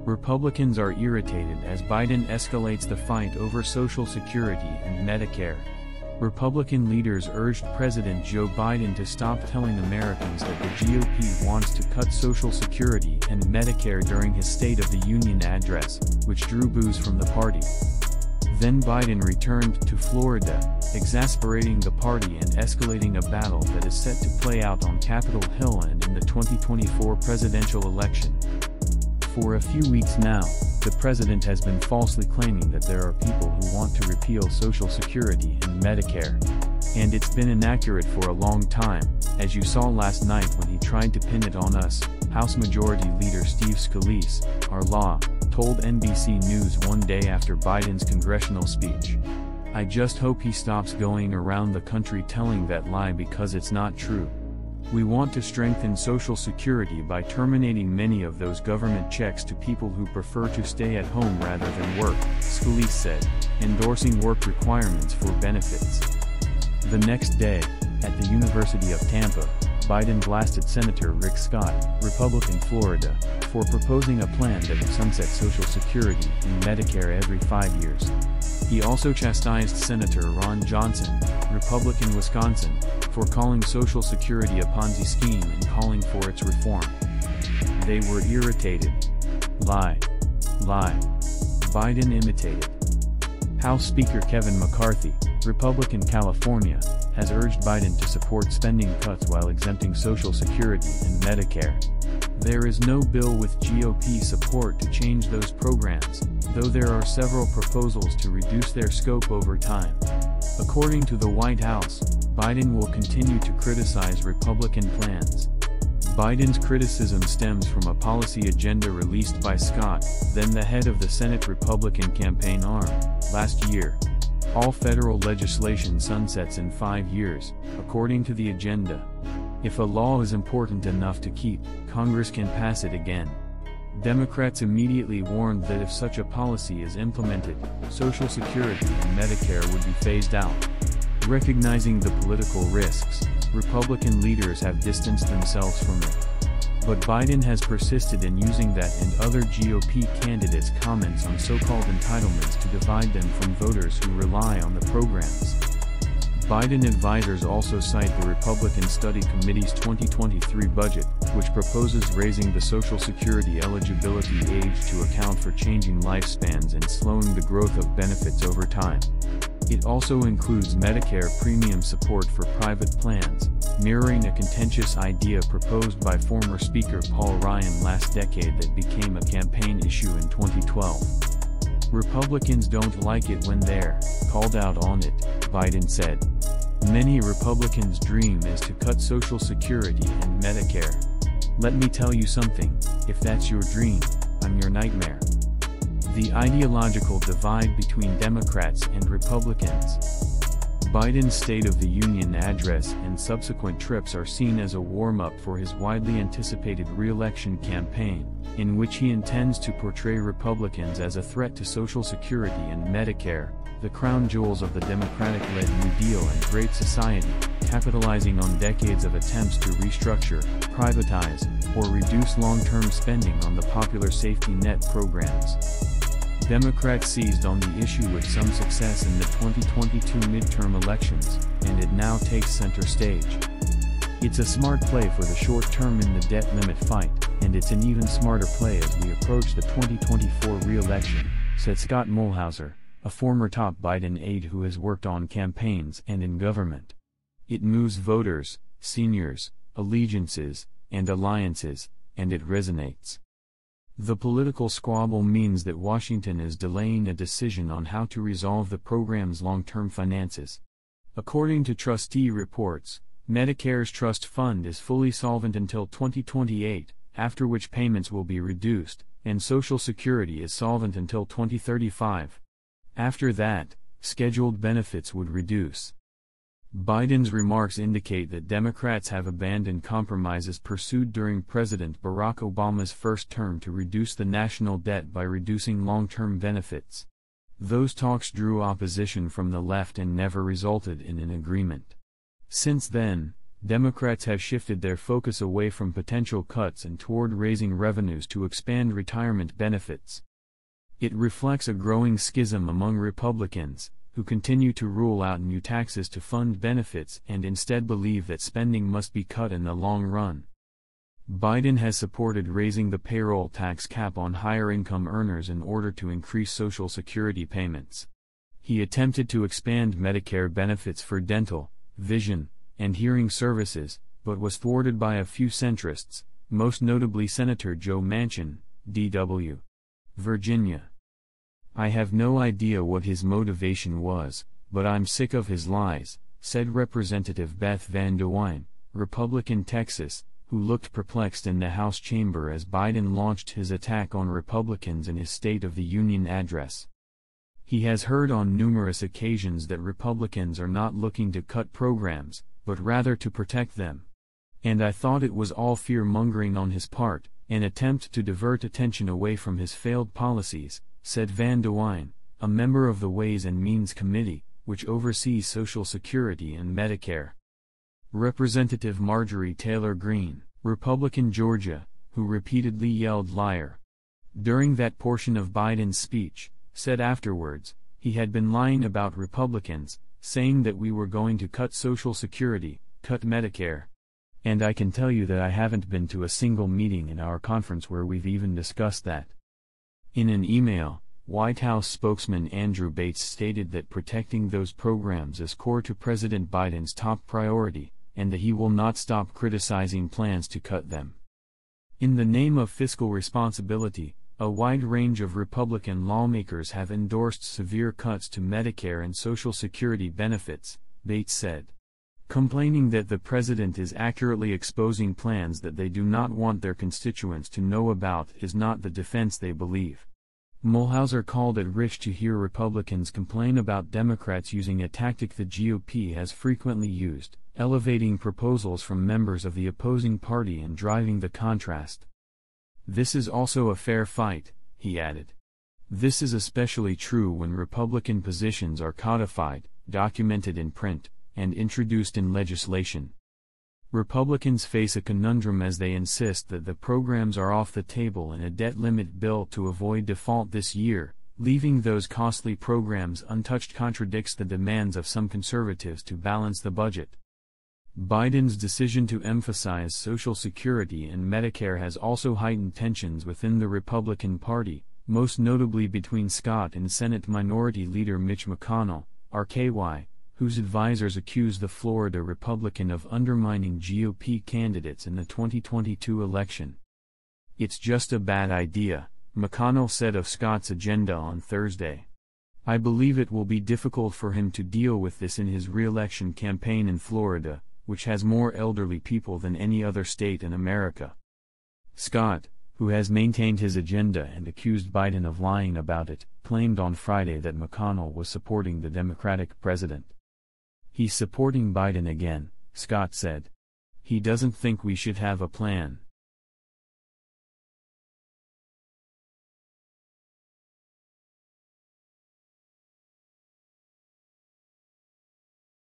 Republicans are irritated as Biden escalates the fight over Social Security and Medicare. Republican leaders urged President Joe Biden to stop telling Americans that the GOP wants to cut Social Security and Medicare during his State of the Union address, which drew boos from the party. Then Biden returned to Florida, exasperating the party and escalating a battle that is set to play out on Capitol Hill and in the 2024 presidential election. For a few weeks now, the president has been falsely claiming that there are people who want to repeal Social Security and Medicare. And it's been inaccurate for a long time, as you saw last night when he tried to pin it on us. House Majority Leader Steve Scalise, our law, told NBC News one day after Biden's congressional speech. "I just hope he stops going around the country telling that lie because it's not true. We want to strengthen Social Security by terminating many of those government checks to people who prefer to stay at home rather than work," Scalise said, endorsing work requirements for benefits. The next day, at the University of Tampa, Biden blasted Senator Rick Scott, Republican Florida, for proposing a plan that would sunset Social Security and Medicare every 5 years. He also chastised Senator Ron Johnson, Republican Wisconsin, for calling Social Security a Ponzi scheme and calling for its reform. They were irritated. Lie. Lie. Biden imitated. House Speaker Kevin McCarthy, Republican California, has urged Biden to support spending cuts while exempting Social Security and Medicare. There is no bill with GOP support to change those programs, though there are several proposals to reduce their scope over time. According to the White House, Biden will continue to criticize Republican plans. Biden's criticism stems from a policy agenda released by Scott, then the head of the Senate Republican campaign arm, last year. All federal legislation sunsets in 5 years, according to the agenda. If a law is important enough to keep, Congress can pass it again. Democrats immediately warned that if such a policy is implemented, Social Security and Medicare would be phased out. Recognizing the political risks, Republican leaders have distanced themselves from it. But Biden has persisted in using that and other GOP candidates' comments on so-called entitlements to divide them from voters who rely on the programs. Biden advisors also cite the Republican Study Committee's 2023 budget, which proposes raising the Social Security eligibility age to account for changing lifespans and slowing the growth of benefits over time. It also includes Medicare premium support for private plans, mirroring a contentious idea proposed by former Speaker Paul Ryan last decade that became a campaign issue in 2012. Republicans don't like it when they're called out on it, Biden said. Many Republicans' dream is to cut Social Security and Medicare. Let me tell you something, if that's your dream, I'm your nightmare. The ideological divide between Democrats and Republicans. Biden's State of the Union address and subsequent trips are seen as a warm-up for his widely anticipated re-election campaign, in which he intends to portray Republicans as a threat to Social Security and Medicare, the crown jewels of the Democratic-led New Deal and Great Society, capitalizing on decades of attempts to restructure, privatize, or reduce long-term spending on the popular safety net programs. Democrats seized on the issue with some success in the 2022 midterm elections, and it now takes center stage. It's a smart play for the short term in the debt limit fight, and it's an even smarter play as we approach the 2024 re-election, said Scott Muehlhauser, a former top Biden aide who has worked on campaigns and in government. It moves voters, seniors, allegiances, and alliances, and it resonates. The political squabble means that Washington is delaying a decision on how to resolve the program's long-term finances. According to trustee reports, Medicare's trust fund is fully solvent until 2028, after which payments will be reduced, and Social Security is solvent until 2035. After that, scheduled benefits would reduce. Biden's remarks indicate that Democrats have abandoned compromises pursued during President Barack Obama's first term to reduce the national debt by reducing long-term benefits. Those talks drew opposition from the left and never resulted in an agreement. Since then, Democrats have shifted their focus away from potential cuts and toward raising revenues to expand retirement benefits. It reflects a growing schism among Republicans, who continue to rule out new taxes to fund benefits and instead believe that spending must be cut in the long run. Biden has supported raising the payroll tax cap on higher income earners in order to increase Social Security payments. He attempted to expand Medicare benefits for dental, vision, and hearing services, but was thwarted by a few centrists, most notably Senator Joe Manchin, D.W. Virginia. "I have no idea what his motivation was, but I'm sick of his lies," said Representative Beth Van DeWine, Republican Texas, who looked perplexed in the House chamber as Biden launched his attack on Republicans in his State of the Union address. He has heard on numerous occasions that Republicans are not looking to cut programs, but rather to protect them. And I thought it was all fear-mongering on his part, an attempt to divert attention away from his failed policies, said Van DeWine, a member of the Ways and Means Committee, which oversees Social Security and Medicare. Representative Marjorie Taylor Greene, Republican Georgia, who repeatedly yelled "liar" during that portion of Biden's speech, said afterwards, he had been lying about Republicans, saying that we were going to cut Social Security, cut Medicare. And I can tell you that I haven't been to a single meeting in our conference where we've even discussed that. In an email, White House spokesman Andrew Bates stated that protecting those programs is core to President Biden's top priority, and that he will not stop criticizing plans to cut them. In the name of fiscal responsibility, a wide range of Republican lawmakers have endorsed severe cuts to Medicare and Social Security benefits, Bates said. Complaining that the president is accurately exposing plans that they do not want their constituents to know about is not the defense they believe. Mulhauser called it rich to hear Republicans complain about Democrats using a tactic the GOP has frequently used, elevating proposals from members of the opposing party and driving the contrast. "This is also a fair fight," he added. "This is especially true when Republican positions are codified, documented in print, and introduced in legislation. Republicans face a conundrum as they insist that the programs are off the table in a debt limit bill to avoid default this year. Leaving those costly programs untouched contradicts the demands of some conservatives to balance the budget." Biden's decision to emphasize Social Security and Medicare has also heightened tensions within the Republican Party, most notably between Scott and Senate Minority Leader Mitch McConnell, RKY, whose advisors accuse the Florida Republican of undermining GOP candidates in the 2022 election. "It's just a bad idea," McConnell said of Scott's agenda on Thursday. "I believe it will be difficult for him to deal with this in his re-election campaign in Florida, which has more elderly people than any other state in America." Scott, who has maintained his agenda and accused Biden of lying about it, claimed on Friday that McConnell was supporting the Democratic president. "He's supporting Biden again," Scott said. "He doesn't think we should have a plan."